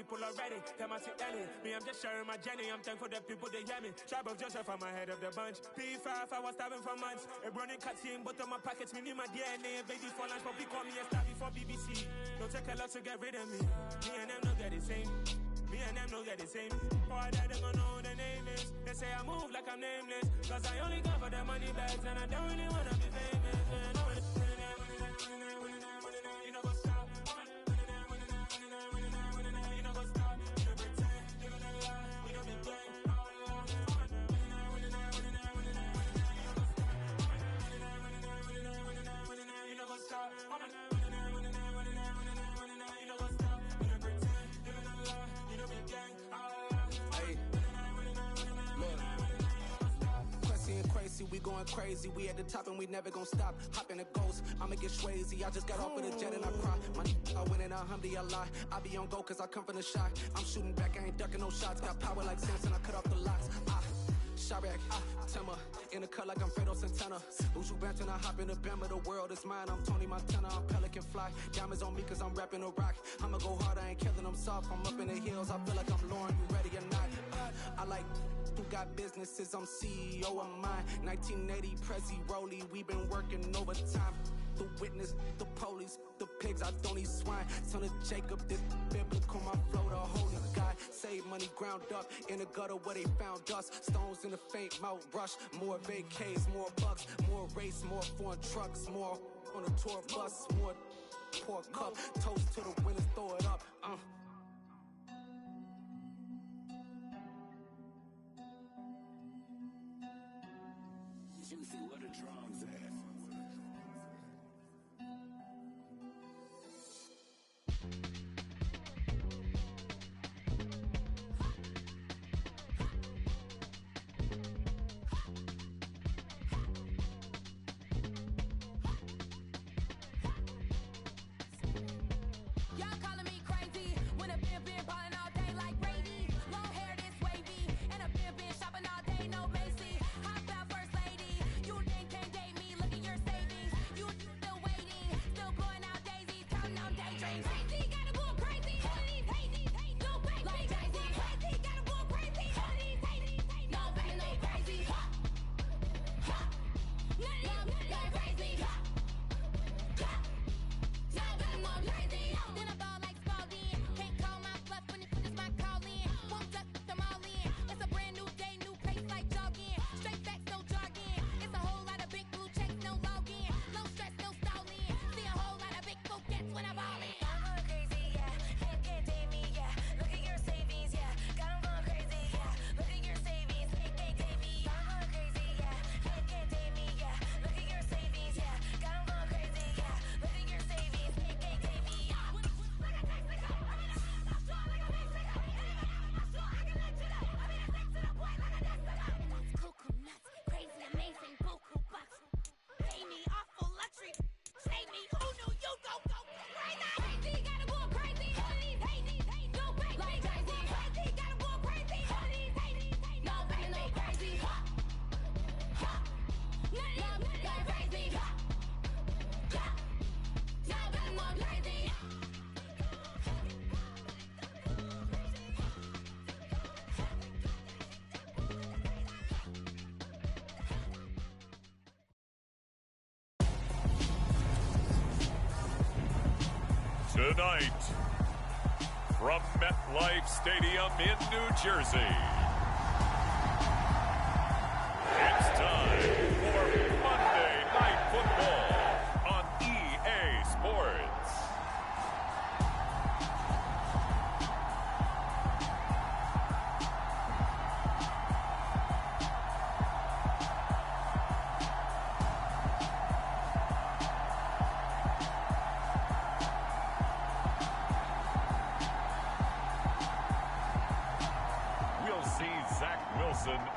people already. Tell my sick Ellie, me, I'm just sharing my journey. I'm thankful that people, they hear me. Tribe of Joseph, I'm ahead of the bunch. P5, I was starving for months. A running cutscene, but on my pockets, me need my DNA. Baby for lunch, but we call me a star before BBC. Don't take a lot to get rid of me. Me and them don't get the same. Me and them don't get the same. Boy, they don't know who the name is. They say I move like I'm nameless. Cause I only come for the money bags and I don't really wanna be famous. You know go stop. You know go stop. You know pretend. You know lie. You know be gang. You know go stop. We going crazy, we at the top and we never gonna stop. Hop in a ghost, I'ma get swayzy. I just got off of the jet and I cry. My I win in a Humvee, I lie. I be on go cause I come from the shot. I'm shooting back, I ain't ducking no shots. Got power like Samson, I cut off the locks. Chirac, Timmer, in the cut like I'm Fredo Santana. Uju Banton, I hop in the Bama, the world is mine. I'm Tony Montana, I'm Pelican Fly. Diamonds on me cause I'm rapping a rock. I'ma go hard, I ain't killing them soft. I'm up in the hills, I feel like I'm Lauren, you ready or not? I like who got businesses, I'm CEO of mine. 1980, Prezi Rolly, we been working overtime. The witness, the police, the pigs, I don't eat swine. Son of Jacob, this biblical, my flow, the holy God. Save money ground up in the gutter where they found us. Stones in the faint mouth rush. More vacays, more bucks, more race, more foreign trucks, more on a tour bus, more pour cup. Toast to the winners, throw it up. Juicy, what the drums at? Tonight, from MetLife Stadium in New Jersey, it's time for Monday Night Football on EA Sports.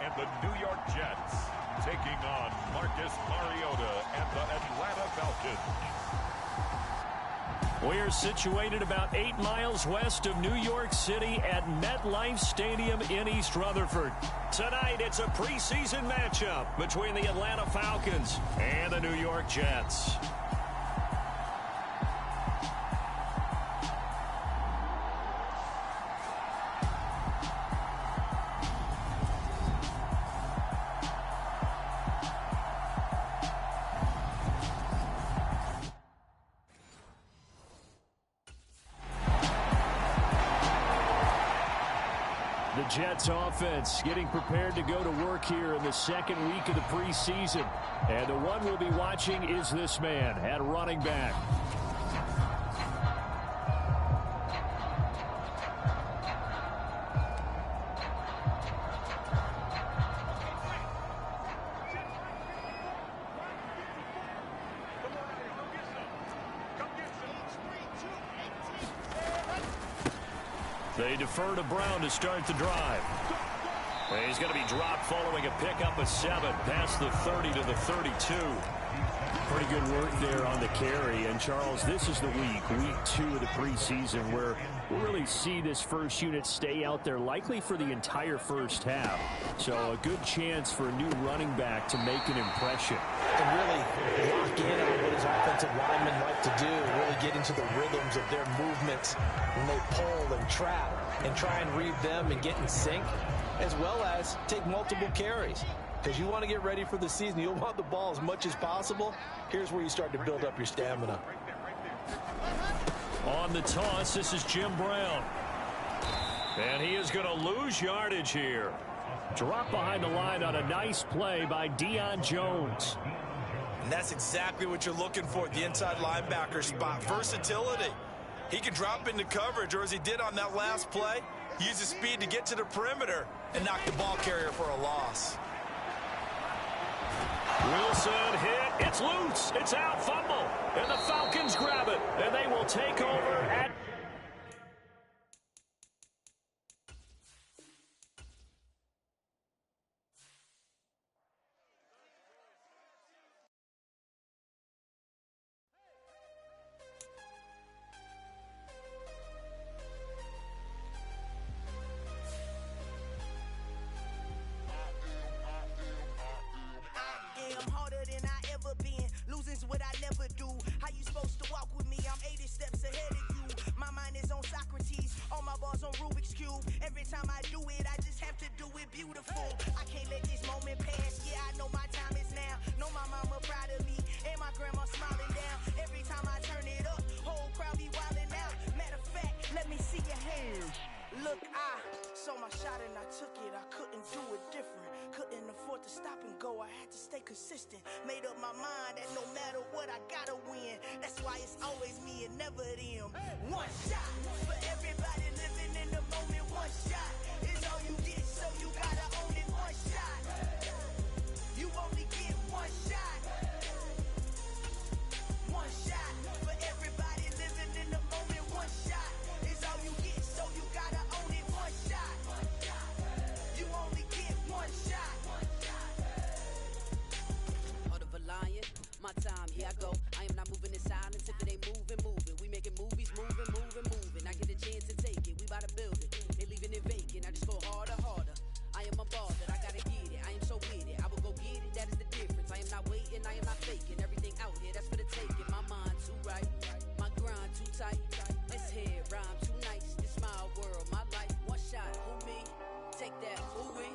And the New York Jets taking on Marcus Mariota and the Atlanta Falcons. We're situated about 8 miles west of New York City at MetLife Stadium in East Rutherford. Tonight, it's a preseason matchup between the Atlanta Falcons and the New York Jets. The Jets offense getting prepared to go to work here in the second week of the preseason. And the one we'll be watching is this man at running back. They defer to Brown to start the drive. And he's going to be dropped following a pickup of 7 past the 30 to the 32. Pretty good work there on the carry. And, Charles, this is the week 2 of the preseason, where we'll really see this first unit stay out there likely for the entire first half. So a good chance for a new running back to make an impression. And really lock in on what his offensive linemen like to do, really get into the rhythms of their movements when they pull and trap and try and read them and get in sync, as well as take multiple carries. Because you want to get ready for the season. You'll want the ball as much as possible. Here's where you start to build up your stamina. On the toss, this is Jim Brown. And he is going to lose yardage here. Drop behind the line on a nice play by Deion Jones. And that's exactly what you're looking for, the inside linebacker spot. Versatility. He can drop into coverage, or as he did on that last play, use his speed to get to the perimeter and knock the ball carrier for a loss. Wilson hit. It's loose. It's out. Fumble. And the Falcons grab it. And they will take over at... What I never do. How you supposed to walk with me? I'm 80 steps ahead of you. My mind is on Socrates, all my balls on Rubik's Cube. Every time I do it, I just have to do it beautiful. I can't let this moment pass. Yeah, I know my time is now. Know my mama proud of me, and my grandma smiling down. Every time I turn it up, whole crowd be wilding out. Matter of fact, let me see your hands. Look, I saw my shot and I took it. I couldn't do it different. Couldn't afford to stop and go. I had to stay consistent. Made up my mind that no matter what, I gotta win. That's why it's always me and never them. One shot for everybody living in the moment. One shot is all you get, so you gotta own it. One shot. You only get one shot. One shot for everybody living in the moment. One shot is all you get, so you gotta own it. One shot. You only get one shot. My time, here I go. I am not moving in silence. If it ain't moving, moving. We making movies, moving, moving, moving. I get a chance to take it. We bout to build it. They leaving it vacant. I just go harder, harder. I am a ball that I gotta get it. I am so with it. I will go get it. That is the difference. I am not waiting. I am not faking. Everything out here, that's for the taking. My mind too right. My grind too tight. This here rhyme too nice. This my world, my life. One shot, who me? Take that, who we?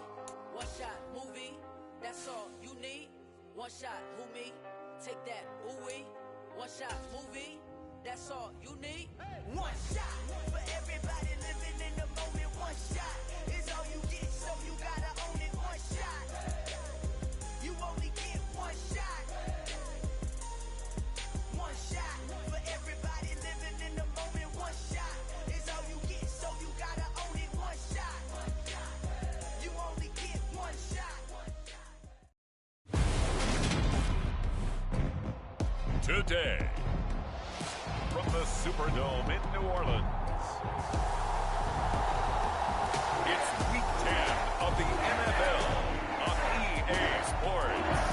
One shot, movie. That's all you need. One shot, who me? Take that, ooh-wee. One shot, movie. That's all you need. One shot for everybody living in the moment. One shot is all you get, so you gotta own it. One shot. You only get one shot. One shot for everybody living in the moment. One shot is all you get, so you gotta own it. One shot. You only get one shot. Today, from the Superdome in New Orleans, it's Week 10 of the NFL on EA Sports.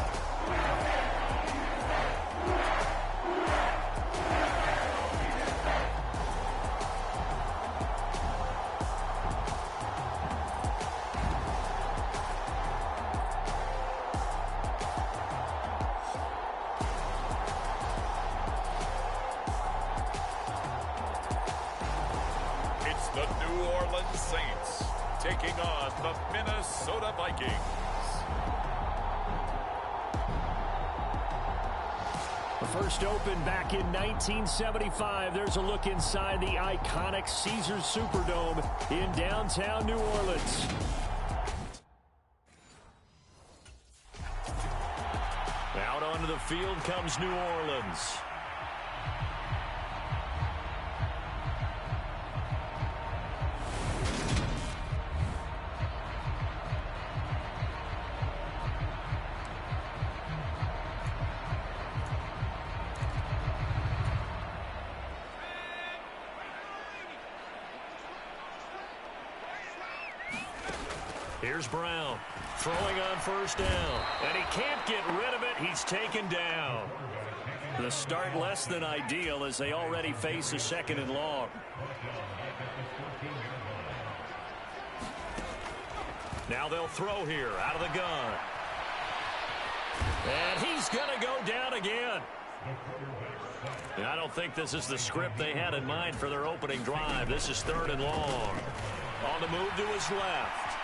The New Orleans Saints taking on the Minnesota Vikings. First opened back in 1975. There's a look inside the iconic Caesars Superdome in downtown New Orleans. Out onto the field comes New Orleans. Here's Brown, throwing on first down, and he can't get rid of it. He's taken down. The start less than ideal as they already face a 2nd and long. Now they'll throw here out of the gun. And he's going to go down again. And I don't think this is the script they had in mind for their opening drive. This is 3rd and long. On the move to his left.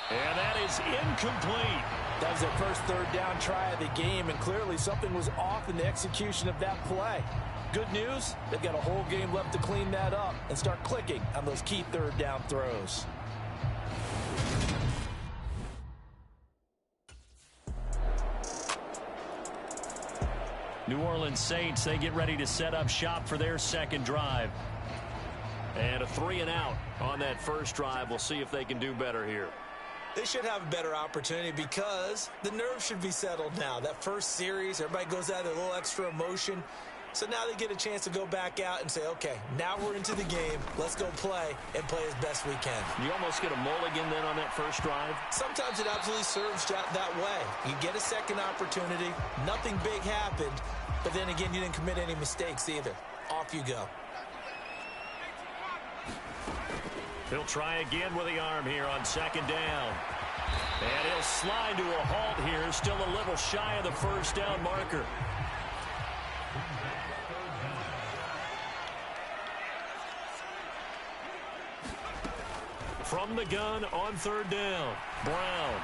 And that is incomplete. That was their first 3rd down try of the game, and clearly something was off in the execution of that play. Good news, they've got a whole game left to clean that up and start clicking on those key 3rd down throws. New Orleans Saints, they get ready to set up shop for their 2nd drive. And a 3 and out on that first drive. We'll see if they can do better here. They should have a better opportunity because the nerves should be settled now. That first series, everybody goes out with a little extra emotion. So now they get a chance to go back out and say, okay, now we're into the game. Let's go play and play as best we can. You almost get a mulligan then on that first drive? Sometimes it absolutely serves that way. You get a second opportunity. Nothing big happened. But then again, you didn't commit any mistakes either. Off you go. He'll try again with the arm here on 2nd down. And he'll slide to a halt here. Still a little shy of the first down marker. From the gun on 3rd down. Brown.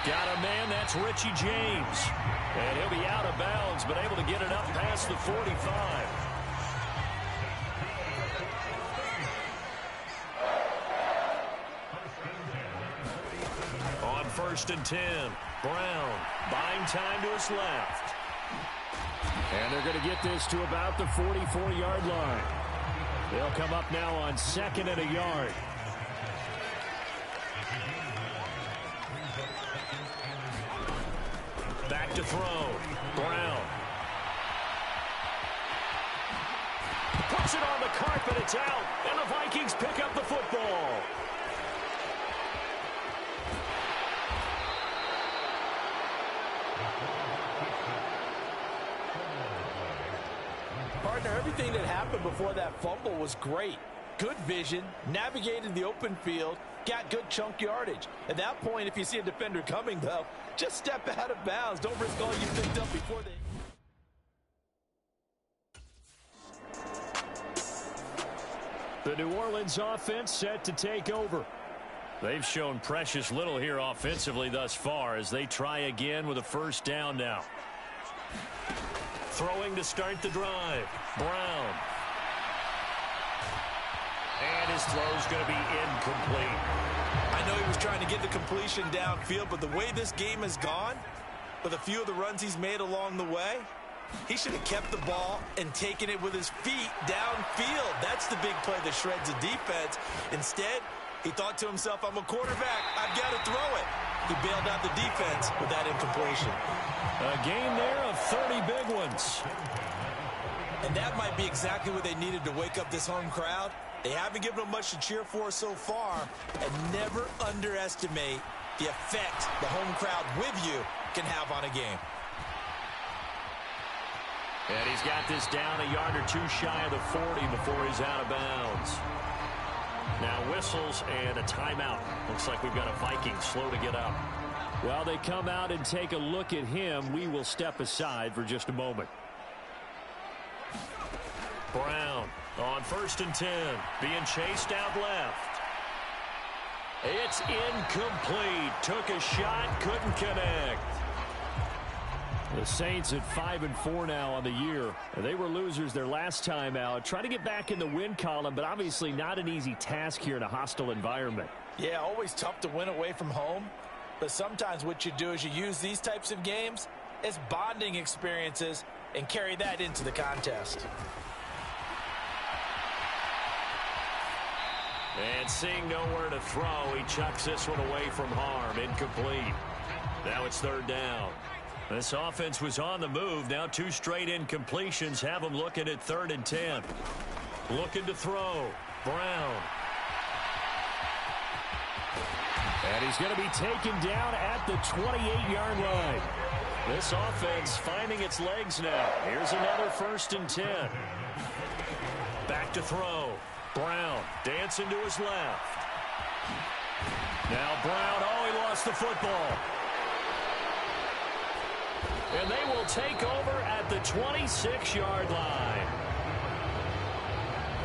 Got a man, that's Richie James. And he'll be out of bounds, but able to get it up past the 45. On 1st and 10, Brown buying time to his left. And they're going to get this to about the 44-yard line. They'll come up now on 2nd and a yard. Back to throw. Brown. Puts it on the carpet. It's out. And the Vikings pick up the football. Partner, everything that happened before that fumble was great. Good vision, navigated the open field, got good chunk yardage. At that point, if you see a defender coming, though, just step out of bounds. Don't risk all you picked up before they... The New Orleans offense set to take over. They've shown precious little here offensively thus far as they try again with a first down now. Throwing to start the drive. Brown. And his throw's going to be incomplete. I know he was trying to get the completion downfield, but the way this game has gone, with a few of the runs he's made along the way, he should have kept the ball and taken it with his feet downfield. That's the big play that shreds the defense. Instead, he thought to himself, I'm a quarterback. I've got to throw it. He bailed out the defense with that incompletion. A gain there of 30 big ones. And that might be exactly what they needed to wake up this home crowd. They haven't given them much to cheer for so far. And never underestimate the effect the home crowd with you can have on a game. And he's got this down a yard or two shy of the 40 before he's out of bounds. Now whistles and a timeout. Looks like we've got a Viking slow to get up. While they come out and take a look at him, we will step aside for just a moment. Brown on 1st and 10, being chased out left. It's incomplete. Took a shot, couldn't connect. The Saints at 5-4 now on the year. They were losers their last time out. Trying to get back in the win column, but obviously not an easy task here in a hostile environment. Yeah, always tough to win away from home. But sometimes what you do is you use these types of games as bonding experiences and carry that into the contest. And seeing nowhere to throw, he chucks this one away from harm. Incomplete. Now it's third down. This offense was on the move. Now 2 straight incompletions have them looking at 3rd and 10. Looking to throw. Brown. And he's going to be taken down at the 28-yard line. This offense finding its legs now. Here's another 1st and 10. Back to throw. Brown dancing to his left. Now Brown, oh, he lost the football. And they will take over at the 26-yard line.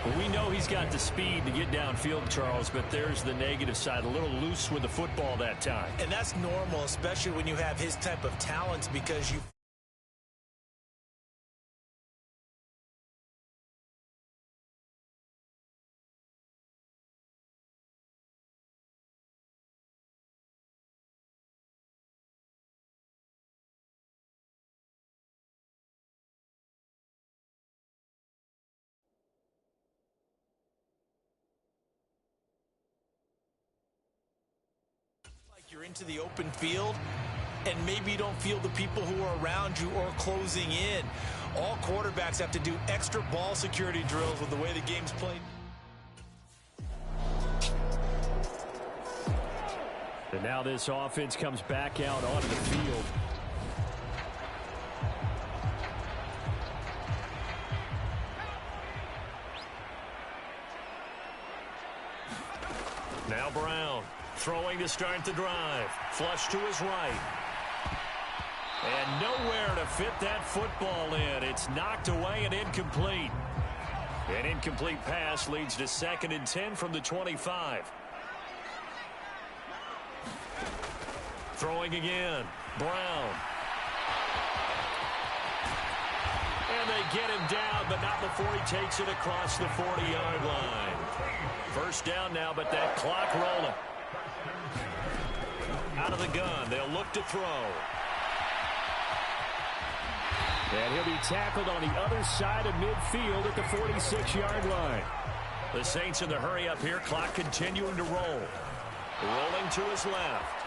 Well, we know he's got the speed to get downfield, Charles, but there's the negative side. A little loose with the football that time. And that's normal, especially when you have his type of talents, because you you're into the open field, and maybe you don't feel the people who are around you or closing in. All quarterbacks have to do extra ball security drills with the way the game's played. And now this offense comes back out onto the field. Now Brown. Throwing to start the drive. Flush to his right. And nowhere to fit that football in. It's knocked away and incomplete. An incomplete pass leads to 2nd and 10 from the 25. Throwing again. Brown. And they get him down, but not before he takes it across the 40-yard line. First down now, but that clock rolling. Out of the gun, they'll look to throw. And he'll be tackled on the other side of midfield at the 46-yard line. The Saints in the hurry up here, clock continuing to roll. Rolling to his left.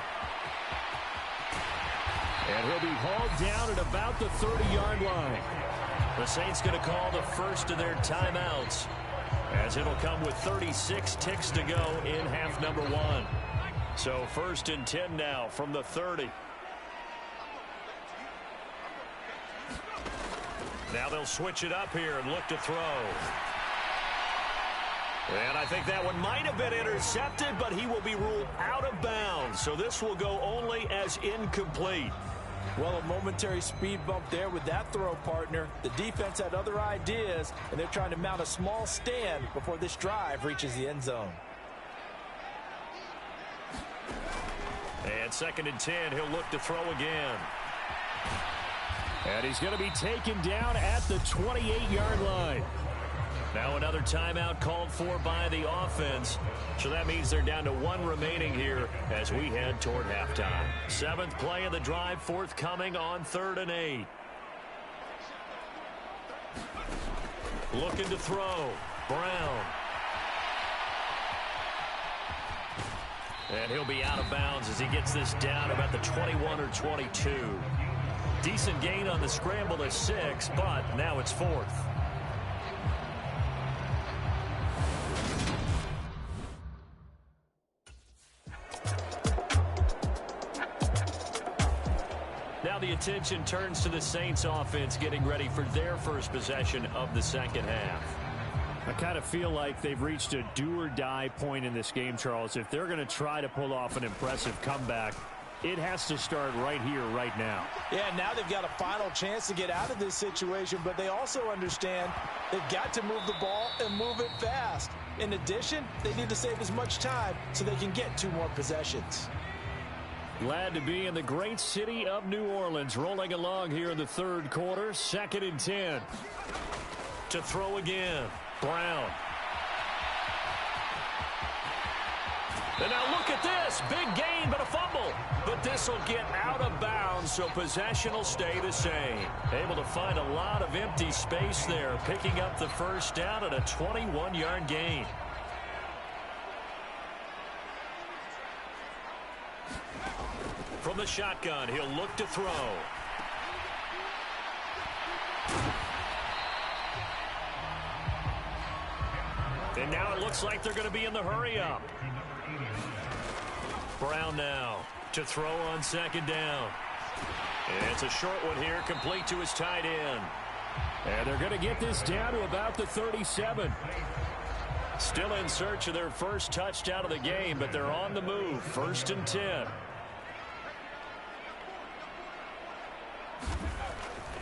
And he'll be hauled down at about the 30-yard line. The Saints going to call the first of their timeouts, as it'll come with 36 ticks to go in half number 1. So 1st and 10 now from the 30. Now they'll switch it up here and look to throw. And I think that one might have been intercepted, but he will be ruled out of bounds. So this will go only as incomplete. Well, a momentary speed bump there with that throw, partner. The defense had other ideas, and they're trying to mount a small stand before this drive reaches the end zone. And 2nd and 10, he'll look to throw again. And he's going to be taken down at the 28-yard line. Now another timeout called for by the offense. So that means they're down to 1 remaining here as we head toward halftime. 7th play of the drive forthcoming on 3rd and 8. Looking to throw. Brown. And he'll be out of bounds as he gets this down about the 21 or 22. Decent gain on the scramble to 6, but now it's 4th. Now the attention turns to the Saints offense getting ready for their first possession of the second half. I kind of feel like they've reached a do-or-die point in this game, Charles. If they're going to try to pull off an impressive comeback, It has to start right here, right now. Yeah, now they've got a final chance to get out of this situation, but they also understand they've got to move the ball and move it fast. In addition, they need to save as much time so they can get 2 more possessions. Glad to be in the great city of New Orleans, rolling along here in the third quarter. 2nd and 10. To throw again, Brown. And now look at this. Big gain, but a fumble. But this will get out of bounds, so possession will stay the same. Able to find a lot of empty space there, picking up the first down and a 21-yard gain. From the shotgun, he'll look to throw. And now it looks like they're going to be in the hurry-up. Brown now to throw on 2nd down. And it's a short one here, complete to his tight end. And they're going to get this down to about the 37. Still in search of their first touchdown of the game, but they're on the move. 1st and 10.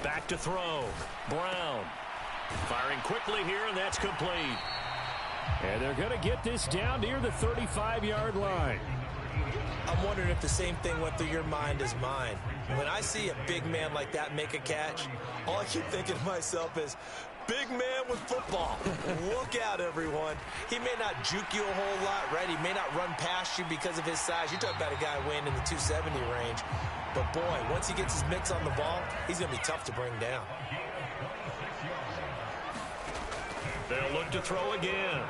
Back to throw. Brown firing quickly here, and that's complete. And they're going to get this down near the 35-yard line. I'm wondering if the same thing went through your mind as mine. When I see a big man like that make a catch, all I keep thinking to myself is, big man with football. Look out, everyone. He may not juke you a whole lot, right? He may not run past you because of his size. You're talking about a guy weighing in the 270 range. But, boy, once he gets his mitts on the ball, he's going to be tough to bring down. They'll look to throw again.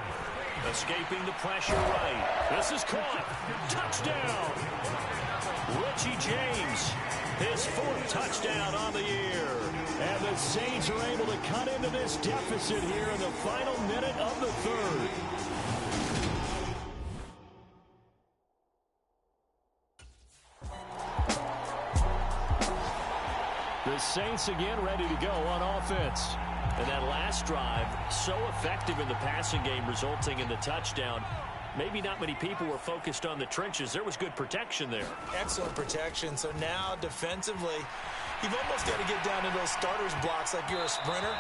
Escaping the pressure right. This is caught. Touchdown. Richie James, his 4th touchdown on the year. And the Saints are able to cut into this deficit here in the final minute of the 3rd. The Saints again ready to go on offense. And that last drive, so effective in the passing game, resulting in the touchdown. Maybe not many people were focused on the trenches. There was good protection there. Excellent protection. So now, defensively, you've almost got to get down in those starters blocks like you're a sprinter.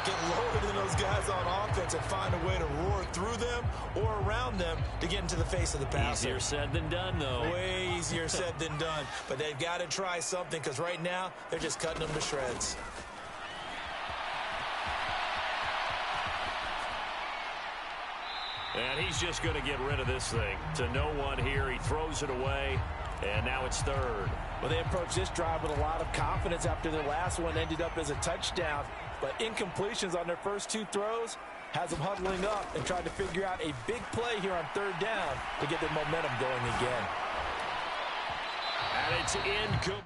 Get lower than those guys on offense and find a way to roar through them or around them to get into the face of the passer. Easier said than done, though. Way easier said than done. But they've got to try something because right now, they're just cutting them to shreds. And he's just going to get rid of this thing. To no one here. He throws it away. And now it's 3rd. Well, they approached this drive with a lot of confidence after their last one ended up as a touchdown. But incompletions on their first 2 throws has them huddling up and trying to figure out a big play here on 3rd down to get their momentum going again. And it's incomplete.